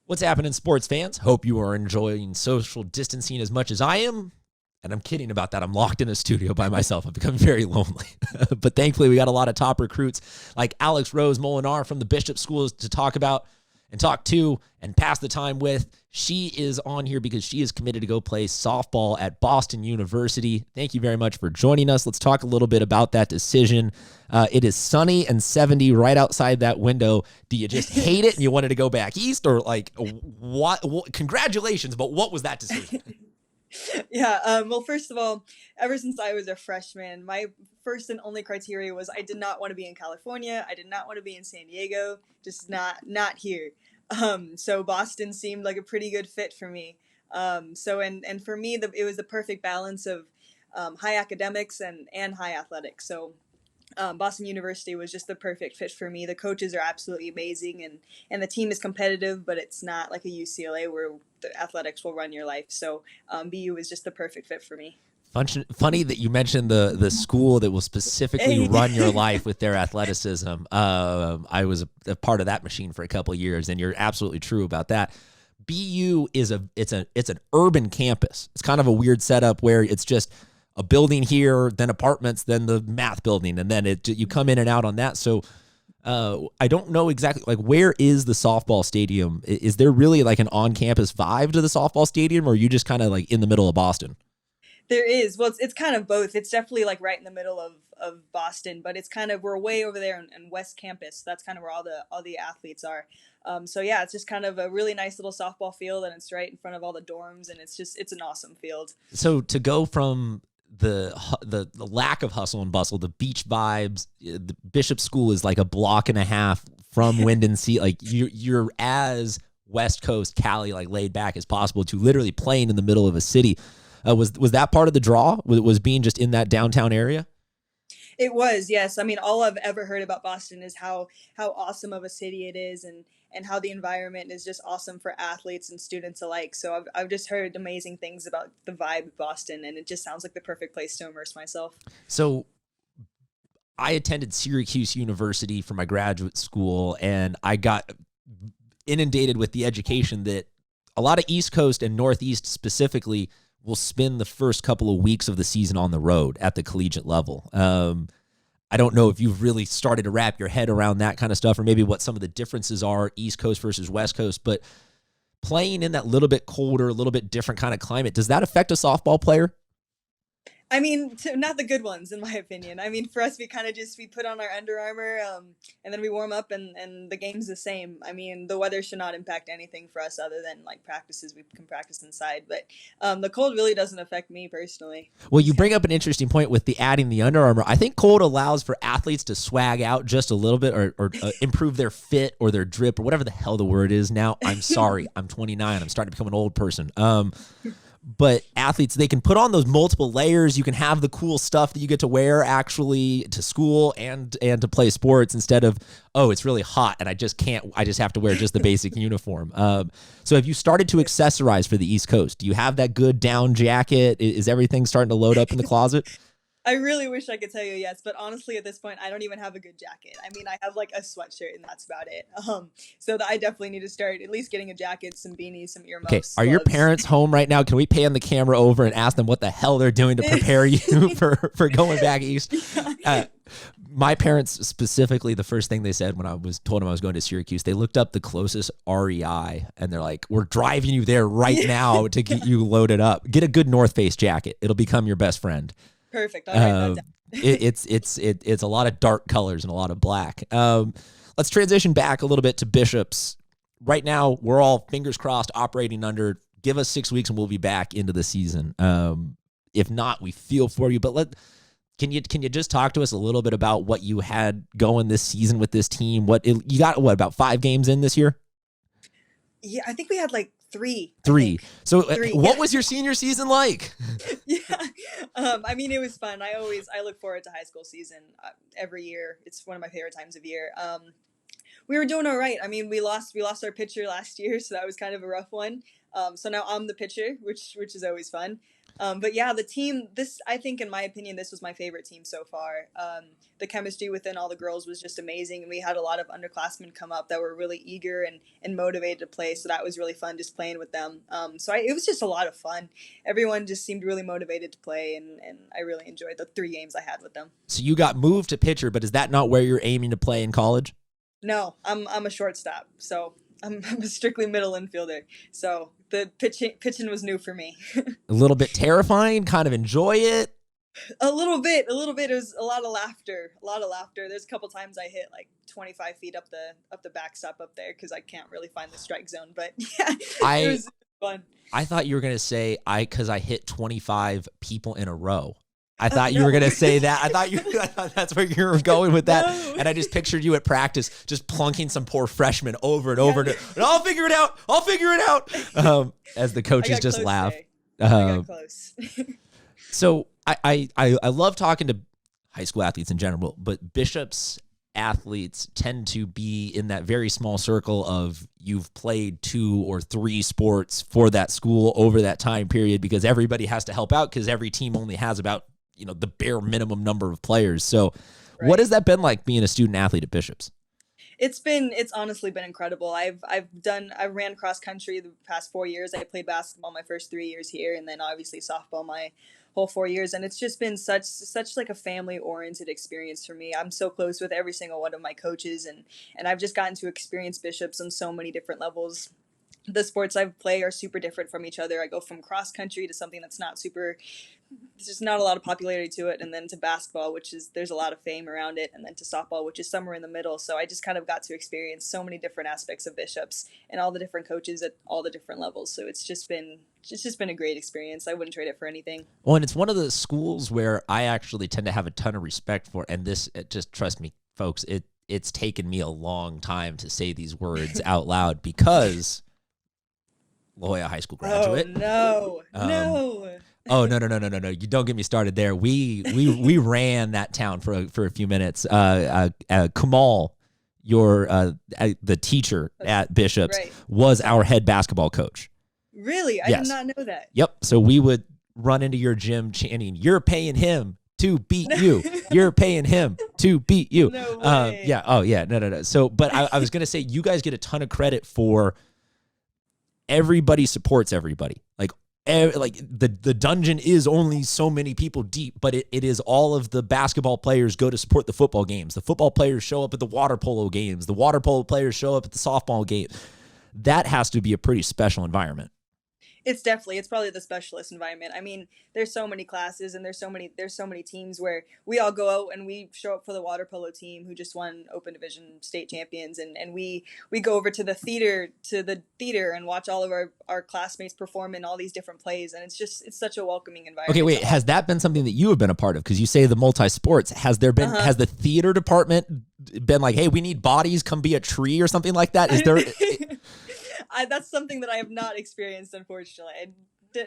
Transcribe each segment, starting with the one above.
What's happening, sports fans? Hope you are enjoying social distancing as much as I am. And I'm kidding about that. I'm locked in a studio by myself. I've become very lonely. But thankfully, we got a lot of top recruits like Alex-Rose Molinar from the Bishop Schools to talk about and talk to and pass the time with. She is on here because she is committed to go play softball at Boston University. Thank you very much for joining us. Let's talk a little bit about that decision. It is sunny and 70 right outside that window. Do you just hate it and you wanted to go back east, or like what congratulations, but what was that decision? Yeah, well, first of all, ever since I was a freshman, my first and only criteria was I did not want to be in California. I did not want to be in San Diego, just not here. So Boston seemed like a pretty good fit for me. And for me, it was the perfect balance of high academics and high athletics. So Boston University was just the perfect fit for me. The coaches are absolutely amazing, and the team is competitive, but it's not like a UCLA where the athletics will run your life. So BU is just the perfect fit for me. Funny that you mentioned the school that will specifically run your life with their athleticism. I was a part of that machine for a couple of years, and you're absolutely true about that. BU is it's an urban campus. It's kind of a weird setup where it's just a building here, then apartments, then the math building, and then you come in and out on that. So I don't know exactly, like, where is the softball stadium? Is there really like an on-campus vibe to the softball stadium, or are you just kind of like in the middle of Boston? There is. Well, it's kind of both. It's definitely like right in the middle of Boston, but it's kind of, we're way over there in West Campus. That's kind of where all the athletes are. So yeah, it's just kind of a really nice little softball field, and it's right in front of all the dorms, and it's an awesome field. So to go from the lack of hustle and bustle, the beach vibes, the Bishop School is like a block and a half from Wind and Sea. Like you're as West Coast Cali, like laid back as possible, to literally playing in the middle of a city. Was that part of the draw? Was being just in that downtown area? It was, yes. I mean, all I've ever heard about Boston is how awesome of a city it is, and how the environment is just awesome for athletes and students alike. So I've just heard amazing things about the vibe of Boston, and it just sounds like the perfect place to immerse myself. So I attended Syracuse University for my graduate school, and I got inundated with the education that a lot of East Coast and Northeast specifically will spend the first couple of weeks of the season on the road at the collegiate level. I don't know if you've really started to wrap your head around that kind of stuff, or maybe what some of the differences are East Coast versus West Coast, but playing in that little bit colder, a little bit different kind of climate, does that affect a softball player? I mean, not the good ones, in my opinion. I mean, for us, we kind of just, we put on our Under Armour, and then we warm up, and the game's the same. I mean, the weather should not impact anything for us other than like practices. We can practice inside, but the cold really doesn't affect me personally. Well, you bring up an interesting point with the adding the Under Armour. I think cold allows for athletes to swag out just a little bit, or improve their fit or their drip or whatever the hell the word is now. I'm sorry. I'm 29. I'm starting to become an old person. But athletes, they can put on those multiple layers. You can have the cool stuff that you get to wear actually to school and to play sports, instead of, oh, it's really hot and I just have to wear just the basic uniform. So have you started to accessorize for the East Coast? Do you have that good down jacket? Is everything starting to load up in the closet? I really wish I could tell you yes, but honestly, at this point, I don't even have a good jacket. I mean, I have like a sweatshirt, and that's about it. I definitely need to start at least getting a jacket, some beanies, some earmuffs. Okay, are your parents home right now? Can we pan the camera over and ask them what the hell they're doing to prepare you for going back east? My parents specifically, the first thing they said when I was told them I was going to Syracuse, they looked up the closest REI, and they're like, "We're driving you there right now to get you loaded up. Get a good North Face jacket; it'll become your best friend." Perfect. I'll write that down. It's a lot of dark colors and a lot of black. Let's transition back a little bit to Bishops. Right now, we're all fingers crossed operating under. Give us 6 weeks and we'll be back into the season. If not, we feel for you. But can you just talk to us a little bit about what you had going this season with this team? You got about 5 games in this year? Yeah, I think we had like three. So Three, what yeah. was your senior season like? Yeah. I mean, it was fun. I look forward to high school season every year. It's one of my favorite times of year. We were doing all right. I mean, we lost our pitcher last year, so that was kind of a rough one. So now I'm the pitcher, which is always fun. But yeah, the team. This, I think, in my opinion, this was my favorite team so far. The chemistry within all the girls was just amazing, and we had a lot of underclassmen come up that were really eager and motivated to play. So that was really fun, just playing with them. It was just a lot of fun. Everyone just seemed really motivated to play, and I really enjoyed the 3 games I had with them. So you got moved to pitcher, but is that not where you're aiming to play in college? No, I'm a shortstop, so I'm a strictly middle infielder. So the pitching was new for me. A little bit terrifying, kind of enjoy it. A little bit. It was a lot of laughter. There's a couple times I hit like 25 feet up the backstop up there because I can't really find the strike zone. But yeah, it was fun. I thought you were gonna say because I hit 25 people in a row. I thought you were going to say that. I thought that's where you were going with that. No. And I just pictured you at practice just plunking some poor freshman over and over. And I'll figure it out. As the coaches just laugh. I got close. So I love talking to high school athletes in general, but Bishop's athletes tend to be in that very small circle of you've played 2 or 3 sports for that school over that time period because everybody has to help out because every team only has about the bare minimum number of players. So right. What has that been like being a student athlete at Bishop's? It's honestly been incredible. I ran cross country the past 4 years. I played basketball my first 3 years here, and then obviously softball my whole 4 years. And it's just been such like a family oriented experience for me. I'm so close with every single one of my coaches, and I've just gotten to experience Bishop's on so many different levels. The sports I play are super different from each other. I go from cross country to something that's not super, there's just not a lot of popularity to it, and then to basketball, which is, there's a lot of fame around it, and then to softball, which is somewhere in the middle. So I just kind of got to experience so many different aspects of Bishop's and all the different coaches at all the different levels. So it's just been a great experience. I wouldn't trade it for anything. Well, and it's one of the schools where I actually tend to have a ton of respect for, and just trust me, folks, it's taken me a long time to say these words out loud because La Jolla High School graduate. Oh, no. Oh, no. You don't get me started there. We ran that town for a few minutes. Kamal, the teacher at Bishop's, right, was our head basketball coach. Really? I did not know that. Yep. So we would run into your gym chanting, "You're paying him to beat you. You're paying him to beat you." No way. Yeah. Oh, yeah. No. So, but I was going to say, you guys get a ton of credit for everybody supports everybody. Like the dungeon is only so many people deep, but it is all of the basketball players go to support the football games. The football players show up at the water polo games. The water polo players show up at the softball game. That has to be a pretty special environment. It's probably the specialist environment. I mean, there's so many classes and there's so many teams where we all go out and we show up for the water polo team who just won Open Division state champions, and we go over to the theater and watch all of our classmates perform in all these different plays, and it's such a welcoming environment. Okay, wait, has that been something that you have been a part of? Because you say the multi-sports. Has there been has the theater department been like, hey, we need bodies, come be a tree or something like that? Is there that's something that I have not experienced, unfortunately. I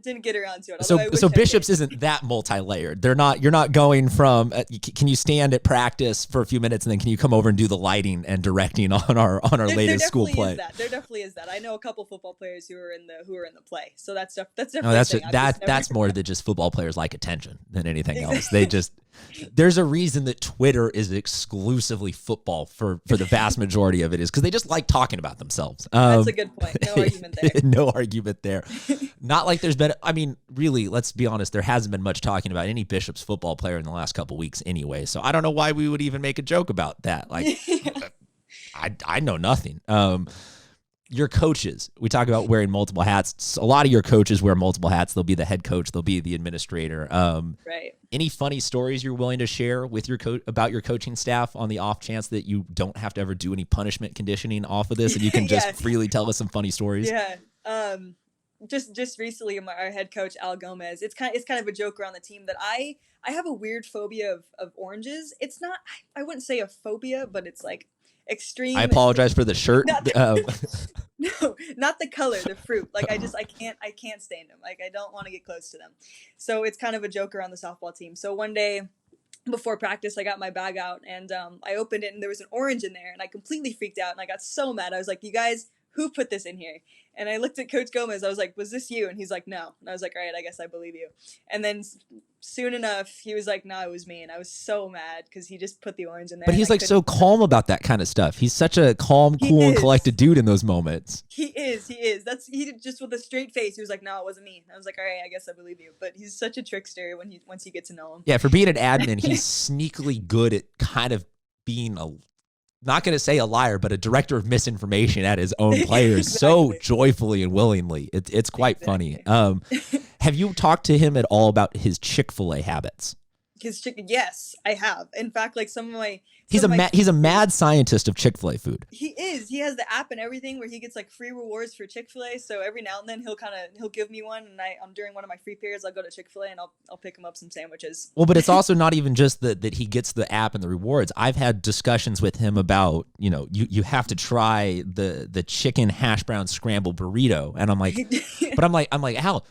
didn't get around to it. So Bishop's isn't that multi-layered. You're not going from can you stand at practice for a few minutes and then can you come over and do the lighting and directing on our latest school play? There definitely is that. I know a couple football players who are in the play. So that's definitely that's more than just football players like attention than anything else. They just there's a reason that Twitter is exclusively football for the vast majority of it is because they just like talking about themselves. That's a good point. No argument there. No argument there. Not like there's been, I mean, really, let's be honest, there hasn't been much talking about any Bishop's football player in the last couple weeks anyway. So I don't know why we would even make a joke about that. Like, I know nothing. Your coaches, we talk about wearing multiple hats. A lot of your coaches wear multiple hats. They'll be the head coach. They'll be the administrator. Right. Any funny stories you're willing to share with your about your coaching staff on the off chance that you don't have to ever do any punishment conditioning off of this and you can just freely tell us some funny stories? Yeah. Just recently, our head coach Al Gomez. It's kind of a joke around the team that I have a weird phobia of oranges. It's not, I wouldn't say a phobia, but it's like extreme. I apologize for the shirt. No, not the color, the fruit. Like I can't stand them. Like I don't want to get close to them. So it's kind of a joke around the softball team. So one day, before practice, I got my bag out and I opened it and there was an orange in there and I completely freaked out and I got so mad. I was like, you guys, who put this in here? And I looked at Coach Gomez. I was like, was this you? And he's like, no. And I was like, all right, I guess I believe you. And then soon enough, he was like, no, it was me. And I was so mad because he just put the orange in there. But he's like so calm about that kind of stuff. He's such a calm, cool, and collected dude in those moments. He is. He just with a straight face. He was like, no, it wasn't me. And I was like, all right, I guess I believe you. But he's such a trickster once you get to know him. Yeah, for being an admin, he's sneakily good at kind of being not going to say a liar, but a director of misinformation at his own players so joyfully and willingly. It's quite funny. Have you talked to him at all about his Chick-fil-A habits? His chicken, yes, I have. In fact, like some of my he's a mad scientist of Chick-fil-A food. He is. He has the app and everything where he gets like free rewards for Chick-fil-A. So every now and then he'll give me one, and during one of my free periods I'll go to Chick-fil-A and I'll pick him up some sandwiches. Well, but it's also not even just that he gets the app and the rewards. I've had discussions with him about, you have to try the chicken hash brown scramble burrito, and I'm like, but I'm like, Al,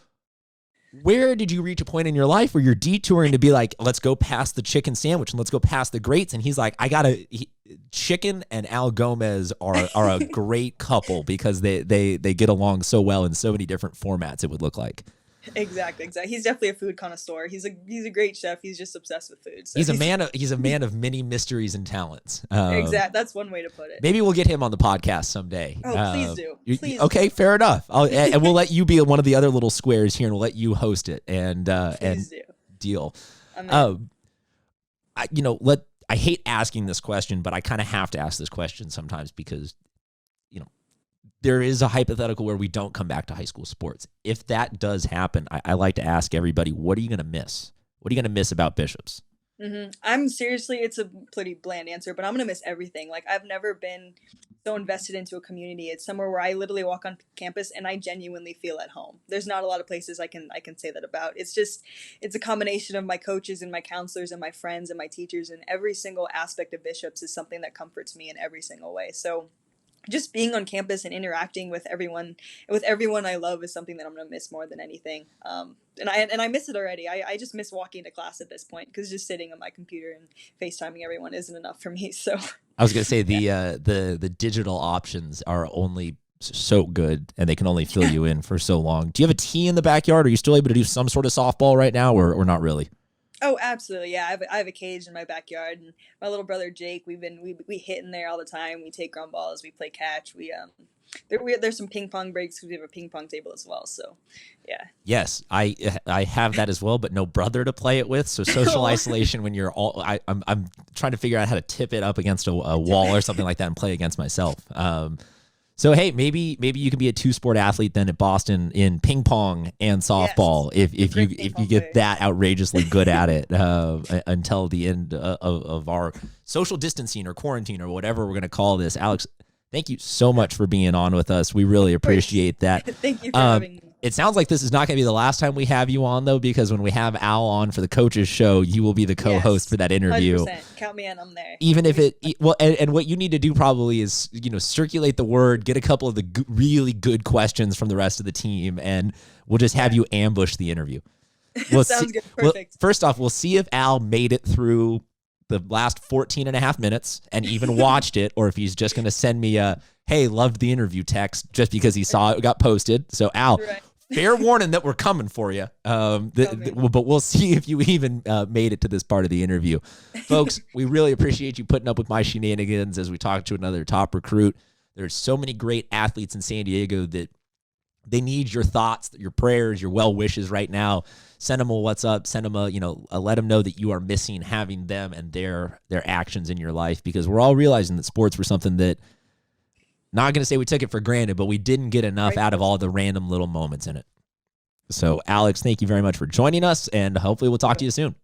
where did you reach a point in your life where you're detouring to be like, let's go past the chicken sandwich and let's go past the grates? And he's like, Chicken and Al Gomez are a great couple because they get along so well in so many different formats, it would look like. Exactly. He's definitely a food connoisseur. He's a great chef. He's just obsessed with food. So he's a man of many mysteries and talents. Exactly. That's one way to put it. Maybe we'll get him on the podcast someday. Oh, please do. Please okay, do. Fair enough. And we'll let you be one of the other little squares here, and we'll let you host it. And please do. Deal. I hate asking this question, but I kind of have to ask this question sometimes because there is a hypothetical where we don't come back to high school sports. If that does happen, I like to ask everybody, what are you going to miss? What are you going to miss about Bishops? I'm seriously, it's a pretty bland answer, but I'm going to miss everything. Like, I've never been so invested into a community. It's somewhere where I literally walk on campus and I genuinely feel at home. There's not a lot of places I can say that about. It's a combination of my coaches and my counselors and my friends and my teachers, and every single aspect of Bishops is something that comforts me in every single way. So just being on campus and interacting with everyone I love is something that I'm going to miss more than anything. And I miss it already. I just miss walking to class at this point because just sitting on my computer and FaceTiming everyone isn't enough for me. So I was going to say the digital options are only so good and they can only fill you in for so long. Do you have a tee in the backyard? Are you still able to do some sort of softball right now or not really? Oh, absolutely. Yeah, I have a cage in my backyard, and my little brother Jake, we hit in there all the time. We take ground balls, we play catch. There's some ping pong breaks because we have a ping pong table as well. So, yeah. Yes, I have that as well, but no brother to play it with. So social isolation when you're I'm trying to figure out how to tip it up against a wall or something like that and play against myself. So hey, maybe you can be a two-sport athlete then at Boston in ping pong and softball if you get that outrageously good at it until the end of our social distancing or quarantine or whatever we're going to call this. Alex, thank you so much for being on with us. We really appreciate that. Thank you for having me. It sounds like this is not going to be the last time we have you on, though, because when we have Al on for the coaches show, you will be the co-host for that interview. 100%. Count me in. I'm there. Even if and what you need to do probably is, circulate the word, get a couple of the really good questions from the rest of the team, and we'll just have you ambush the interview. Sounds good. Perfect. First off, we'll see if Al made it through the last 14 and a half minutes and even watched it, or if he's just going to send me a, hey, loved the interview text just because he saw it got posted. So Al, fair warning that we're coming for you. But we'll see if you even made it to this part of the interview. Folks, we really appreciate you putting up with my shenanigans as we talk to another top recruit. There's so many great athletes in San Diego that they need your thoughts, your prayers, your well wishes right now. Send them a what's up. Send them let them know that you are missing having them and their actions in your life, because we're all realizing that sports were something that, not going to say we took it for granted, but we didn't get enough out of all the random little moments in it. So, Alex, thank you very much for joining us, and hopefully we'll talk to you soon.